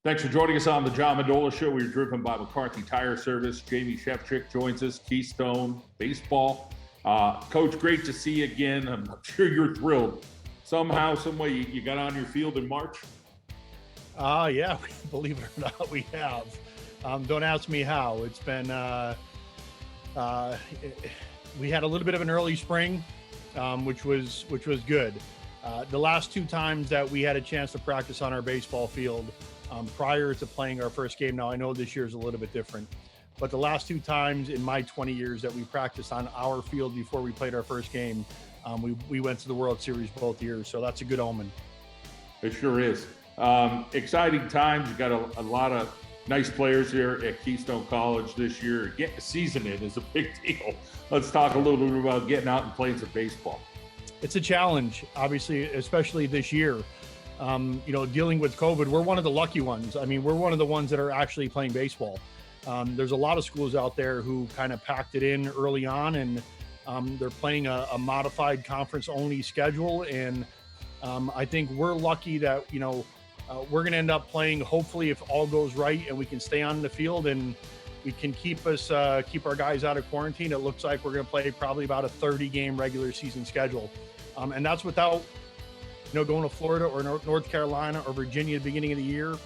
Thanks for joining us on the John Mendola Show. We're driven by McCarthy Tire Service. Jamie Shevchik joins us, Keystone Baseball. Coach, great to see you again. I'm sure you're thrilled. Somehow, some way, you got on your field in March? Yeah, believe it or not, we have. Don't ask me how. It's been, we had a little bit of an early spring, which was good. The last two times that we had a chance to practice on our baseball field prior to playing our first game. Now, I know this year is a little bit different, but the last two times in my 20 years that we practiced on our field before we played our first game, we went to the World Series both years. So that's a good omen. It sure is. Exciting times. You got a lot of nice players here at Keystone College this year. Getting a season in is a big deal. Let's talk a little bit about getting out and playing some baseball. It's a challenge, obviously, especially this year. Dealing with COVID, we're one of the lucky ones. I mean, we're one of the ones that are actually playing baseball. There's a lot of schools out there who kind of packed it in early on, and they're playing a modified conference-only schedule. And I think we're lucky that, we're going to end up playing, hopefully, if all goes right and we can stay on the field and we can keep our guys out of quarantine. It looks like we're going to play probably about a 30-game regular season schedule. And that's without, going to Florida or North Carolina or Virginia at the beginning of the year.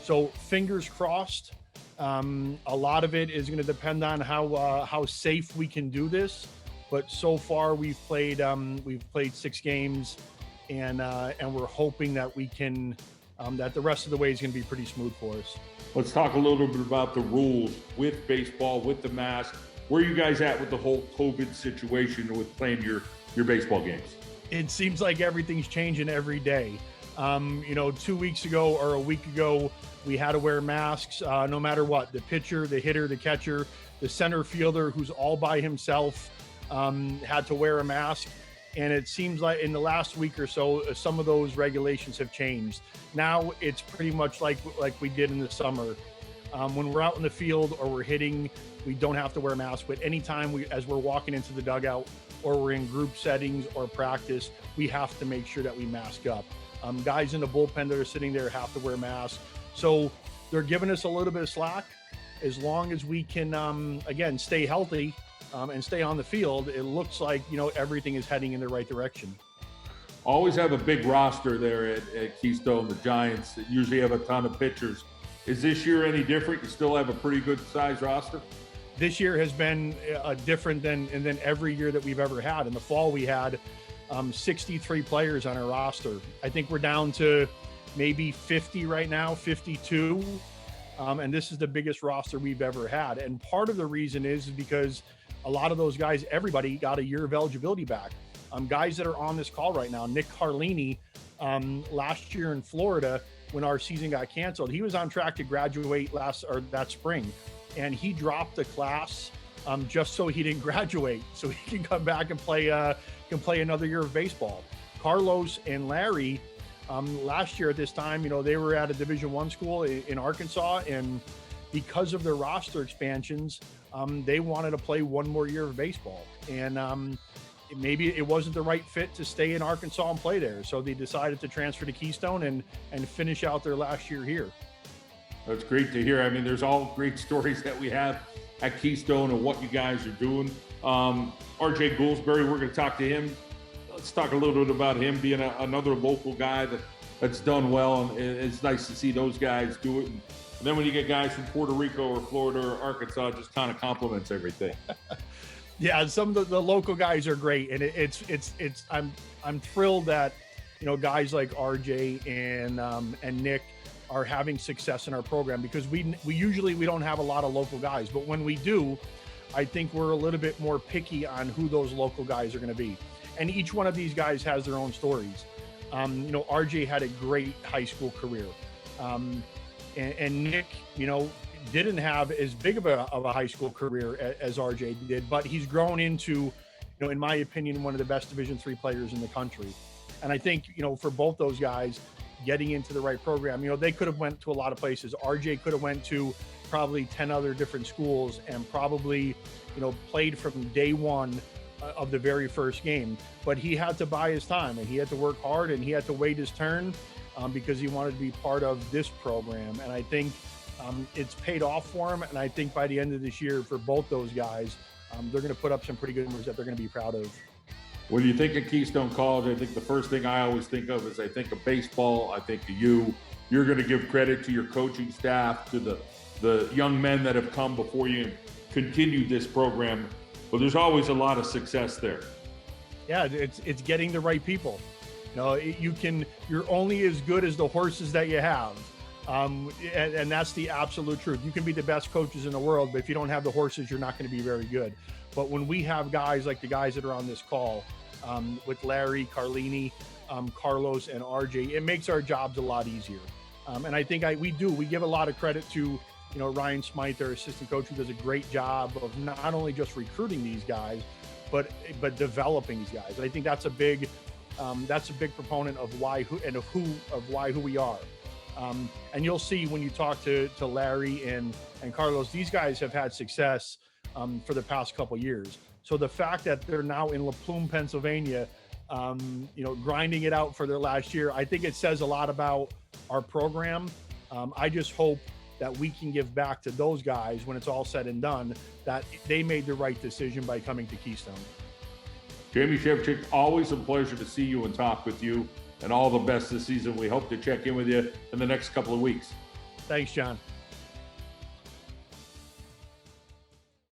So fingers crossed. A lot of it is going to depend on how safe we can do this. But so far we've played 6 games, and we're hoping that we can that the rest of the way is going to be pretty smooth for us. Let's talk a little bit about the rules with baseball, with the mask. Where are you guys at with the whole COVID situation with playing your baseball games? It seems like everything's changing every day. 2 weeks ago or a week ago, we had to wear masks no matter what. The pitcher, the hitter, the catcher, the center fielder, who's all by himself, had to wear a mask. And it seems like in the last week or so, some of those regulations have changed. Now it's pretty much like we did in the summer. When we're out in the field or we're hitting, we don't have to wear a mask. But anytime as we're walking into the dugout or we're in group settings or practice, we have to make sure that we mask up. Guys in the bullpen that are sitting there have to wear masks. So they're giving us a little bit of slack. As long as we can, again, stay healthy and stay on the field, it looks like, everything is heading in the right direction. Always have a big roster there at Keystone. The Giants usually have a ton of pitchers. Is this year any different? You still have a pretty good size roster? This year has been different than every year that we've ever had. In the fall, we had 63 players on our roster. I think we're down to maybe 50 right now, 52. And this is the biggest roster we've ever had. And part of the reason is because a lot of those guys, everybody got a year of eligibility back. Guys that are on this call right now, Nick Carlini, last year in Florida, when our season got canceled, he was on track to graduate that spring. And he dropped a class just so he didn't graduate, so he can come back and play another year of baseball. Carlos and Larry, last year at this time, they were at a Division I school in Arkansas, and because of their roster expansions, they wanted to play one more year of baseball. And maybe it wasn't the right fit to stay in Arkansas and play there, so they decided to transfer to Keystone and finish out their last year here. That's great to hear. I mean, there's all great stories that we have at Keystone and what you guys are doing. RJ Gouldsbury, we're going to talk to him. Let's talk a little bit about him being another local guy that's done well. And it's nice to see those guys do it. And then when you get guys from Puerto Rico or Florida or Arkansas, it just kind of complements everything. Yeah, some of the local guys are great, and I'm thrilled that guys like RJ and Nick are having success in our program, because we usually don't have a lot of local guys, but when we do, I think we're a little bit more picky on who those local guys are going to be. And each one of these guys has their own stories. RJ had a great high school career, and Nick, didn't have as big of a high school career as RJ did, but he's grown into, in my opinion, one of the best Division III players in the country. And I think, for both those guys, getting into the right program, they could have went to a lot of places. RJ could have went to probably 10 other different schools and probably, played from day one of the very first game, but he had to buy his time and he had to work hard and he had to wait his turn. because he wanted to be part of this program. And I think it's paid off for him. And I think by the end of this year, for both those guys, they're going to put up some pretty good numbers that they're going to be proud of. When you think of Keystone College, I think the first thing I always think of is I think of baseball. I think of you. You're going to give credit to your coaching staff, to the young men that have come before you and continued this program. But there's always a lot of success there. Yeah, it's getting the right people. You know, you're only as good as the horses that you have. And that's the absolute truth. You can be the best coaches in the world, but if you don't have the horses, you're not going to be very good. But when we have guys like the guys that are on this call, with Larry, Carlini, Carlos, and RJ, it makes our jobs a lot easier. And I think we give a lot of credit to, Ryan Smythe, our assistant coach, who does a great job of not only just recruiting these guys, but developing these guys. And I think that's a big proponent of why who we are. And you'll see when you talk to Larry and Carlos, these guys have had success for the past couple years. So the fact that they're now in La Plume, Pennsylvania, grinding it out for their last year, I think it says a lot about our program. I just hope that we can give back to those guys when it's all said and done, that they made the right decision by coming to Keystone. Jamie Shevchik, always a pleasure to see you and talk with you, and all the best this season. We hope to check in with you in the next couple of weeks. Thanks, John.